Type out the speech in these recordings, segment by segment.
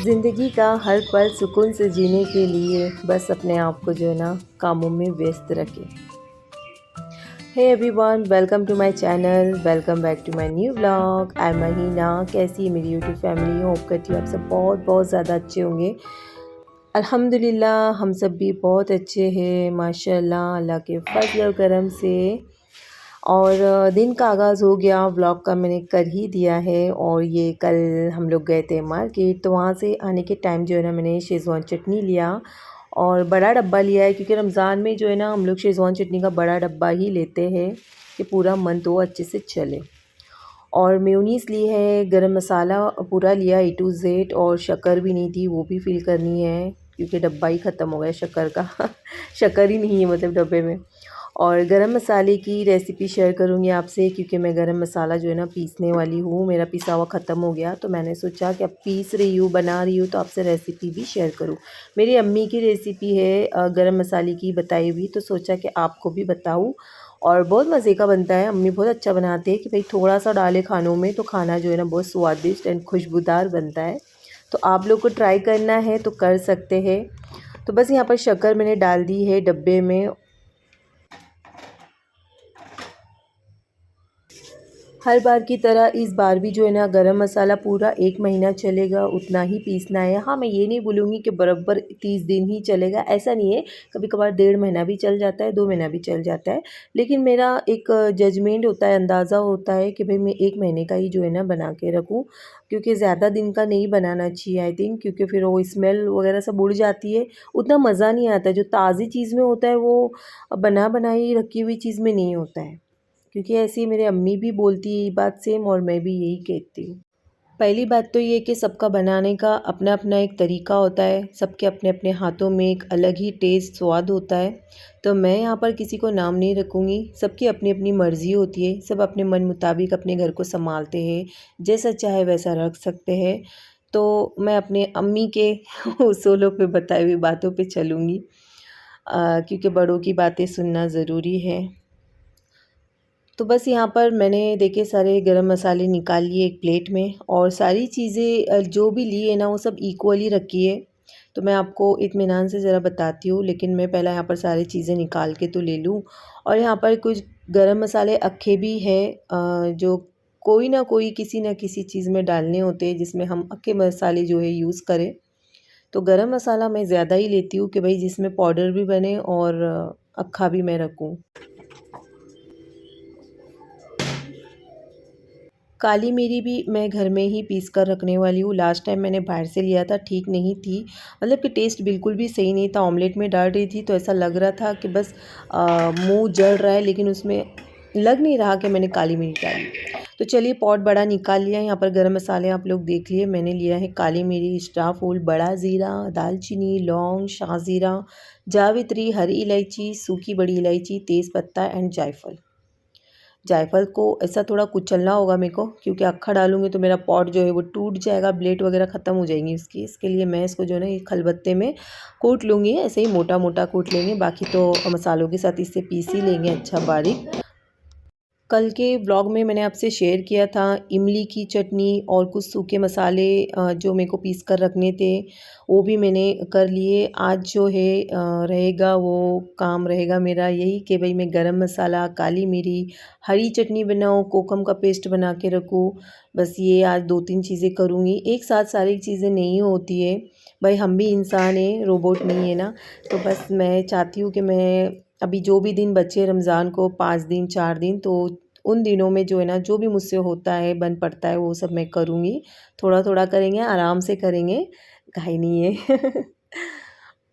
ज़िंदगी का हर पल सुकून से जीने के लिए बस अपने आप को जो है ना कामों में व्यस्त रखें। Hey everyone, welcome to my channel, welcome back to my new vlog. I am Mahina. कैसी है मेरी यूट्यूब फैमिली? होप करती हूँ आप सब बहुत बहुत ज़्यादा अच्छे होंगे। अल्हम्दुलिल्लाह हम सब भी बहुत अच्छे हैं माशाल्लाह, अल्लाह के फज़ल करम से। और दिन का आगाज़ हो गया, व्लॉग का मैंने कर ही दिया है। और ये कल हम लोग गए थे मार्केट, तो वहाँ से आने के टाइम जो है ना मैंने शेज़वान चटनी लिया और बड़ा डब्बा लिया है, क्योंकि रमज़ान में जो है ना हम लोग शेज़वान चटनी का बड़ा डब्बा ही लेते हैं कि पूरा मंथ वो अच्छे से चले। और मेयोनीज़ ली है, गरम मसाला पूरा लिया ए टू ज़ेड, और शक्कर भी नहीं थी, वो भी फ़िल करनी है क्योंकि डब्बा ही ख़त्म हो गया शक्कर का शक्कर ही नहीं है मतलब डब्बे में। और गरम मसाले की रेसिपी शेयर करूँगी आपसे, क्योंकि मैं गरम मसाला जो है ना पीसने वाली हूँ। मेरा पिसा हुआ ख़त्म हो गया, तो मैंने सोचा कि अब पीस रही हूँ, बना रही हूँ, तो आपसे रेसिपी भी शेयर करूँ। मेरी अम्मी की रेसिपी है गरम मसाले की बताई हुई, तो सोचा कि आपको भी बताऊँ। और बहुत मज़े का बनता है, अम्मी बहुत अच्छा बनाते हैं कि भाई थोड़ा सा डाले खानों में तो खाना जो है ना बहुत स्वादिष्ट एंड खुशबूदार बनता है। तो आप लोग को ट्राई करना है तो कर सकते हैं। तो बस यहाँ पर शक्कर मैंने डाल दी है डब्बे में। हर बार की तरह इस बार भी जो है ना गरम मसाला पूरा 1 महीना चलेगा, उतना ही पीसना है। हाँ, मैं ये नहीं बोलूँगी कि बराबर 30 दिन ही चलेगा, ऐसा नहीं है। कभी कभार 1.5 महीना भी चल जाता है, 2 महीना भी चल जाता है। लेकिन मेरा एक जजमेंट होता है, अंदाज़ा होता है कि भाई मैं 1 महीने का ही जो है ना बना के रखूँ, क्योंकि ज़्यादा दिन का नहीं बनाना चाहिए आई थिंक, क्योंकि फिर वो स्मेल वगैरह सब उड़ जाती है, उतना मज़ा नहीं आता। जो ताज़ी चीज़ में होता है वो बना बनाई रखी हुई चीज़ में नहीं होता है। क्योंकि ऐसे ही मेरे अम्मी भी बोलती है ये बात सेम, और मैं भी यही कहती हूँ। पहली बात तो ये कि सबका बनाने का अपना अपना एक तरीका होता है, सबके अपने अपने हाथों में एक अलग ही टेस्ट स्वाद होता है। तो मैं यहाँ पर किसी को नाम नहीं रखूँगी, सबकी अपनी अपनी मर्ज़ी होती है, सब अपने मन मुताबिक अपने घर को संभालते हैं, जैसा चाहे वैसा रख सकते हैं। तो मैं अपने अम्मी के उसूलों पे बताई हुई बातों पे चलूँगी, क्योंकि बड़ों की बातें सुनना ज़रूरी है। तो बस यहाँ पर मैंने देखिए सारे गरम मसाले निकाल लिए एक प्लेट में, और सारी चीज़ें जो भी ली है ना वो सब इक्वली रखी है। तो मैं आपको इत्मीनान से ज़रा बताती हूँ, लेकिन मैं पहले यहाँ पर सारी चीज़ें निकाल के तो ले लूँ। और यहाँ पर कुछ गरम मसाले अक्खे भी हैं, जो कोई ना कोई किसी न किसी चीज़ में डालने होते हैं, जिसमें हम अक्खे मसाले जो है यूज़ करें। तो गरम मसाला मैं ज़्यादा ही लेती हूँ कि भाई जिसमें पाउडर भी बने और अक्खा भी मैं रखूँ। काली मिरी भी मैं घर में ही पीस कर रखने वाली हूँ। लास्ट टाइम मैंने बाहर से लिया था, ठीक नहीं थी, मतलब कि टेस्ट बिल्कुल भी सही नहीं था। ऑमलेट में डाल रही थी तो ऐसा लग रहा था कि बस मुँह जल रहा है, लेकिन उसमें लग नहीं रहा कि मैंने काली मिरी डाली। तो चलिए पॉट बड़ा निकाल लिया। यहाँ पर गरम मसाले आप लोग देख लिए, मैंने लिया है काली मिरी, स्टार फूल, बड़ा ज़ीरा, दालचीनी, लौंग, शाहज़ीरा, जावित्री, हरी इलायची, सूखी बड़ी इलायची, तेज़पत्ता एंड जायफल। जायफल को ऐसा थोड़ा कुचलना होगा मेरे को, क्योंकि अक्खा डालूँगी तो मेरा पॉट जो है वो टूट जाएगा, ब्लेड वगैरह ख़त्म हो जाएंगी उसकी। इसके लिए मैं इसको जो है ना ये खलबत्ते में कूट लूँगी, ऐसे ही मोटा मोटा कूट लेंगे, बाकी तो मसालों के साथ इससे पीस ही लेंगे अच्छा बारीक। कल के व्लॉग में मैंने आपसे शेयर किया था इमली की चटनी और कुछ सूखे मसाले जो मेरे को पीस कर रखने थे, वो भी मैंने कर लिए। आज जो है रहेगा वो काम रहेगा मेरा यही कि भाई मैं गरम मसाला, काली मिरी, हरी चटनी बनाऊँ, कोकम का पेस्ट बना के रखूँ। बस ये आज 2-3 चीज़ें करूँगी, एक साथ सारी चीज़ें नहीं होती है। भाई हम भी इंसान हैं, रोबोट नहीं है ना। तो बस मैं चाहती हूँ कि मैं अभी जो भी दिन बचे रमज़ान को, 5 दिन 4 दिन, तो उन दिनों में जो है ना जो भी मुझसे होता है बन पड़ता है वो सब मैं करूँगी। थोड़ा थोड़ा करेंगे, आराम से करेंगे, काहे नहीं है।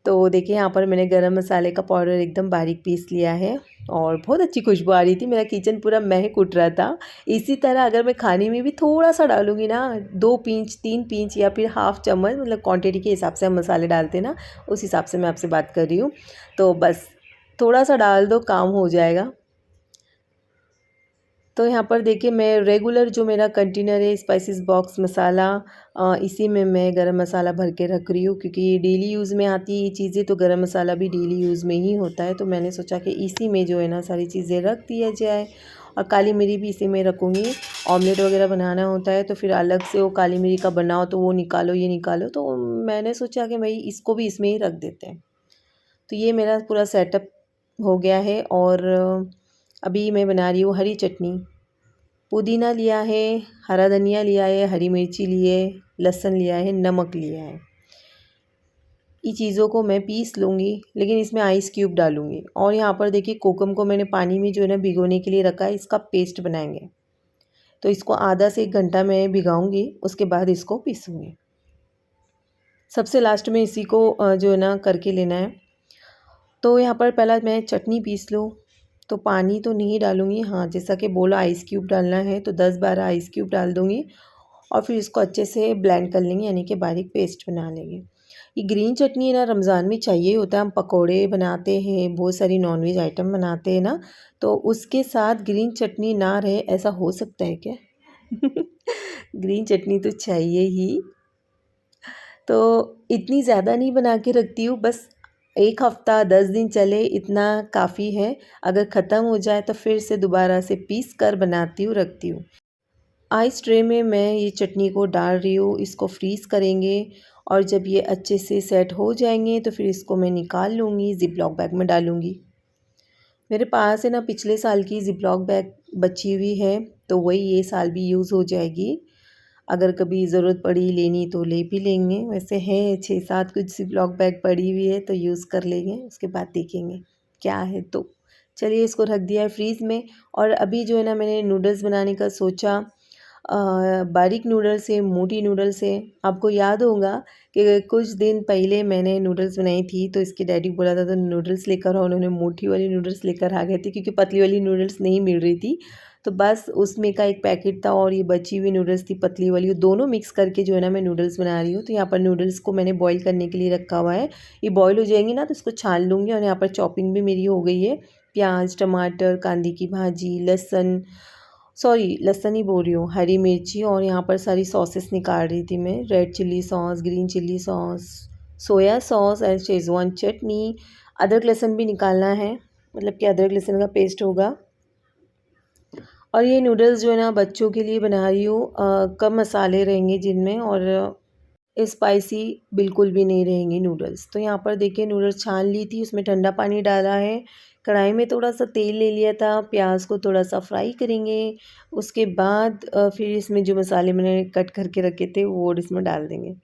तो देखिए यहाँ पर मैंने गरम मसाले का पाउडर एकदम बारीक पीस लिया है, और बहुत अच्छी खुशबू आ रही थी, मेरा किचन पूरा महक उठ रहा था। इसी तरह अगर मैं खाने में भी थोड़ा सा डालूँगी ना, 2 पिंच 3 पिंच या फिर हाफ़ चम्मच, मतलब क्वांटिटी के हिसाब से हम मसाले डालते हैं ना, उस हिसाब से मैं आपसे बात कर रही हूँ। तो बस थोड़ा सा डाल दो, काम हो जाएगा। तो यहाँ पर देखिए मैं रेगुलर जो मेरा कंटेनर है स्पाइसेस बॉक्स मसाला, इसी में मैं गरम मसाला भर के रख रही हूँ, क्योंकि ये डेली यूज़ में आती है ये चीज़ें, तो गरम मसाला भी डेली यूज़ में ही होता है। तो मैंने सोचा कि इसी में जो है ना सारी चीज़ें रख दिया जाए। और काली मिरी भी इसी में रखूँगी। ऑमलेट वगैरह बनाना होता है तो फिर अलग से वो काली मिरी का बनाओ तो वो निकालो ये निकालो, तो मैंने सोचा कि भाई इसको भी इसमें ही रख देते हैं। तो ये मेरा पूरा सेटअप हो गया है। और अभी मैं बना रही हूँ हरी चटनी। पुदीना लिया है, हरा धनिया लिया है, हरी मिर्ची लिए, लहसुन लिया है, नमक लिया है। ये चीज़ों को मैं पीस लूँगी, लेकिन इसमें आइस क्यूब डालूँगी। और यहाँ पर देखिए कोकम को मैंने पानी में जो है ना भिगोने के लिए रखा है, इसका पेस्ट बनाएंगे। तो इसको आधा से 1 घंटा मैं भिगाऊंगी, उसके बाद इसको पीसूँगी। सबसे लास्ट में इसी को जो है ना करके लेना है। तो यहाँ पर पहला मैं चटनी पीस लूँ, तो पानी तो नहीं डालूँगी। हाँ, जैसा कि बोला आइस क्यूब डालना है तो 10-12 आइस क्यूब डाल दूँगी और फिर इसको अच्छे से ब्लेंड कर लेंगे, यानी कि बारीक पेस्ट बना लेंगे। ये ग्रीन चटनी है ना रमज़ान में चाहिए होता है। हम पकोड़े बनाते हैं, बहुत सारी नॉनवेज आइटम बनाते हैं ना, तो उसके साथ ग्रीन चटनी ना रहे ऐसा हो सकता है क्या? ग्रीन चटनी तो चाहिए ही। तो इतनी ज़्यादा नहीं बना के रखती हूँ, बस 1 हफ़्ता 10 दिन चले इतना काफ़ी है। अगर ख़त्म हो जाए तो फिर से दोबारा से पीस कर बनाती हूँ, रखती हूँ। आइस ट्रे में मैं ये चटनी को डाल रही हूँ, इसको फ्रीज़ करेंगे और जब ये अच्छे से सेट हो जाएंगे तो फिर इसको मैं निकाल लूँगी, ज़िप-लॉक बैग में डालूँगी। मेरे पास है ना पिछले साल की ज़िप-लॉक बैग बची हुई है, तो वही ये साल भी यूज़ हो जाएगी। अगर कभी ज़रूरत पड़ी लेनी तो ले भी लेंगे। वैसे है 6-7 कुछ ज़िप-लॉक बैग पड़ी हुई है तो यूज़ कर लेंगे, उसके बाद देखेंगे क्या है तो। चलिए इसको रख दिया है फ्रीज़ में। और अभी जो है ना मैंने नूडल्स बनाने का सोचा। बारीक नूडल्स है, मोटी नूडल्स है। आपको याद होगा कि कुछ दिन पहले मैंने नूडल्स बनाई थी तो इसके डैडी बोला था तो नूडल्स लेकर आओ, उन्होंने मोटी वाली नूडल्स लेकर आ गए थे क्योंकि पतली वाली नूडल्स नहीं मिल रही थी। तो बस उसमें का एक पैकेट था और ये बची हुई नूडल्स थी पतली वाली, वो दोनों मिक्स करके जो है ना मैं नूडल्स बना रही हूँ। तो यहाँ पर नूडल्स को मैंने बॉईल करने के लिए रखा हुआ है। ये बॉईल हो जाएंगी ना तो इसको छान लूँगी। और यहाँ पर चॉपिंग भी मेरी हो गई है। प्याज, टमाटर, कांदे की भाजी, लहसुन, सॉरी लहसुन ही बोल रही हूँ, हरी मिर्ची। और यहाँ पर सारी सॉसेस निकाल रही थी मैं, red chilli sauce, green chilli sauce, soya sauce and schezwan chutney. अदरक लहसुन भी निकालना है, मतलब कि अदरक लहसुन का पेस्ट होगा। और ये नूडल्स जो है ना बच्चों के लिए बना रही हूँ, कम मसाले रहेंगे जिनमें और स्पाइसी बिल्कुल भी नहीं रहेंगी नूडल्स। तो यहाँ पर देखिए नूडल्स छान ली थी, उसमें ठंडा पानी डाला है। कढ़ाई में थोड़ा सा तेल ले लिया था, प्याज को थोड़ा सा फ्राई करेंगे। उसके बाद फिर इसमें जो मसाले मैंने कट करके रखे थे वो इसमें डाल देंगे।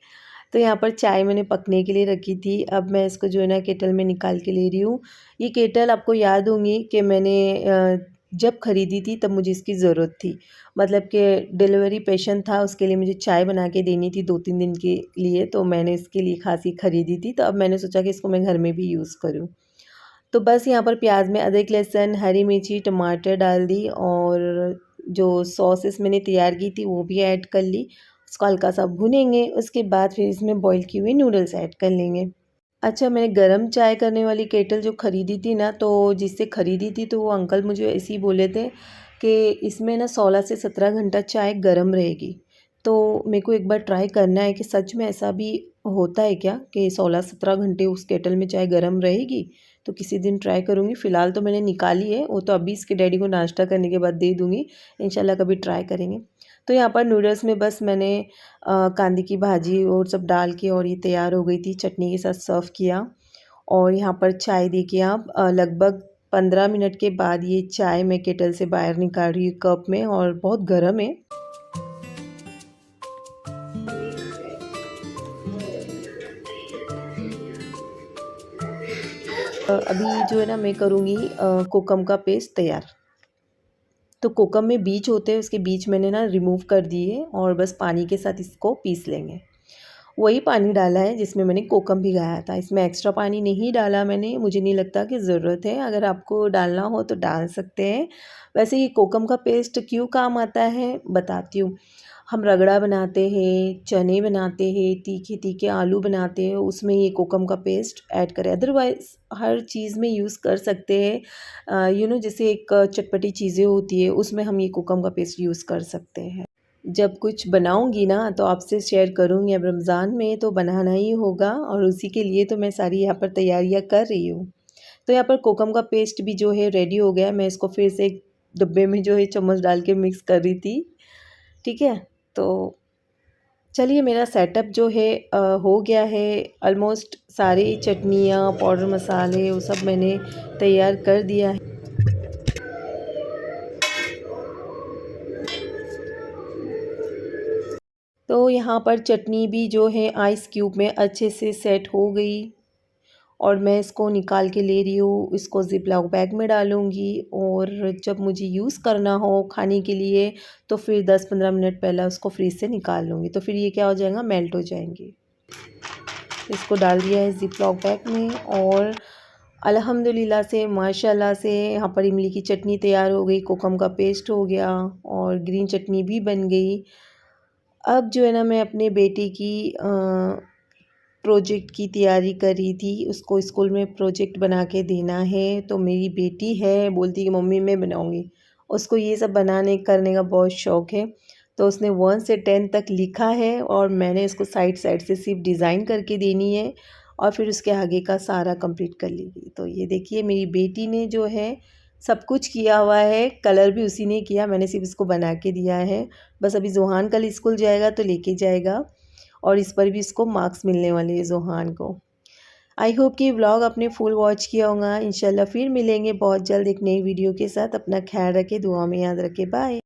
तो यहाँ पर चाय मैंने पकने के लिए रखी थी, अब मैं इसको जो है ना केटल में निकाल के ले रही हूँ। ये केटल आपको याद होंगी कि मैंने जब ख़रीदी थी तब मुझे इसकी ज़रूरत थी। मतलब कि डिलीवरी पेशेंट था, उसके लिए मुझे चाय बना के देनी थी 2-3 दिन के लिए, तो मैंने इसके लिए ख़ासी ख़रीदी थी। तो अब मैंने सोचा कि इसको मैं घर में भी यूज़ करूँ। तो बस यहाँ पर प्याज में अदरक, लहसुन, हरी मिर्ची, टमाटर डाल दी और जो सॉसेस मैंने तैयार की थी वो भी ऐड कर ली। उसको हल्का सा भूनेंगे, उसके बाद फिर इसमें बॉईल किए हुए नूडल्स ऐड कर लेंगे। अच्छा, मैंने गरम चाय करने वाली केटल जो ख़रीदी थी ना, तो जिससे ख़रीदी थी तो वो अंकल मुझे ऐसे ही बोले थे कि इसमें ना 16 से 17 घंटा चाय गरम रहेगी। तो मेरे को एक बार ट्राई करना है कि सच में ऐसा भी होता है क्या कि 16-17 घंटे उस केटल में चाय गरम रहेगी। तो किसी दिन ट्राई करूँगी। फ़िलहाल तो मैंने निकाली है, वो तो अभी इसके डैडी को नाश्ता करने के बाद दे दूँगी। इंशाल्लाह कभी ट्राई करेंगे। तो यहाँ पर नूडल्स में बस मैंने कांदे की भाजी और सब डाल के और ये तैयार हो गई थी, चटनी के साथ सर्व किया। और यहाँ पर चाय देखिए आप, लगभग 15 मिनट के बाद ये चाय मैं केटल से बाहर निकाल रही हूँ कप में और बहुत गर्म है। अभी जो है ना मैं करूँगी कोकम का पेस्ट तैयार। तो कोकम में बीज होते हैं, उसके बीज मैंने ना रिमूव कर दिए और बस पानी के साथ इसको पीस लेंगे। वही पानी डाला है जिसमें मैंने कोकम भिगाया था, इसमें एक्स्ट्रा पानी नहीं डाला मैंने, मुझे नहीं लगता कि ज़रूरत है। अगर आपको डालना हो तो डाल सकते हैं। वैसे ये कोकम का पेस्ट क्यों काम आता है बताती हूँ। हम रगड़ा बनाते हैं, चने बनाते हैं, तीखे तीखे आलू बनाते हैं, उसमें ये कोकम का पेस्ट ऐड करें। अदरवाइज़ हर चीज़ में यूज़ कर सकते हैं। जैसे एक चटपटी चीज़ें होती है उसमें हम ये कोकम का पेस्ट यूज़ कर सकते हैं। जब कुछ बनाऊंगी ना तो आपसे शेयर करूंगी। अब रमज़ान में तो बनाना ही होगा और उसी के लिए तो मैं सारी यहाँ पर तैयारियाँ कर रही हूँ। तो यहाँ पर कोकम का पेस्ट भी जो है रेडी हो गया। मैं इसको फिर से डब्बे में जो है चम्मच डाल के मिक्स कर रही थी। ठीक है, तो चलिए मेरा सेटअप जो है हो गया है। ऑलमोस्ट सारी चटनियाँ, पाउडर मसाले वो सब मैंने तैयार कर दिया है। तो यहाँ पर चटनी भी जो है आइस क्यूब में अच्छे से सेट हो गई और मैं इसको निकाल के ले रही हूँ। इसको ज़िप-लॉक बैग में डालूँगी और जब मुझे यूज़ करना हो खाने के लिए तो फिर 10-15 मिनट पहले उसको फ्रीज़ से निकाल लूँगी, तो फिर ये क्या हो जाएगा, मेल्ट हो जाएंगे। इसको डाल दिया है ज़िप-लॉक बैग में और अल्हम्दुलिल्लाह से माशाल्लाह से यहाँ पर इमली की चटनी तैयार हो गई, कोकम का पेस्ट हो गया और ग्रीन चटनी भी बन गई। अब जो है ना मैं अपने बेटे की प्रोजेक्ट की तैयारी कर रही थी, उसको स्कूल में प्रोजेक्ट बना के देना है। तो मेरी बेटी है, बोलती है कि मम्मी मैं बनाऊँगी। उसको ये सब बनाने करने का बहुत शौक़ है। तो उसने 1 से 10 तक लिखा है और मैंने इसको साइड साइड से सिर्फ डिज़ाइन करके देनी है और फिर उसके आगे का सारा कंप्लीट कर लेगी। तो ये देखिए मेरी बेटी ने जो है सब कुछ किया हुआ है, कलर भी उसी ने किया, मैंने सिर्फ इसको बना के दिया है। बस अभी ज़ुहान कल स्कूल जाएगा तो लेके जाएगा और इस पर भी इसको मार्क्स मिलने वाले हैं ज़ुहान को। आई होप कि व्लॉग आपने फुल वॉच किया होगा। इंशाल्लाह फिर मिलेंगे बहुत जल्द एक नई वीडियो के साथ। अपना ख्याल रखें, दुआ में याद रखें। बाय।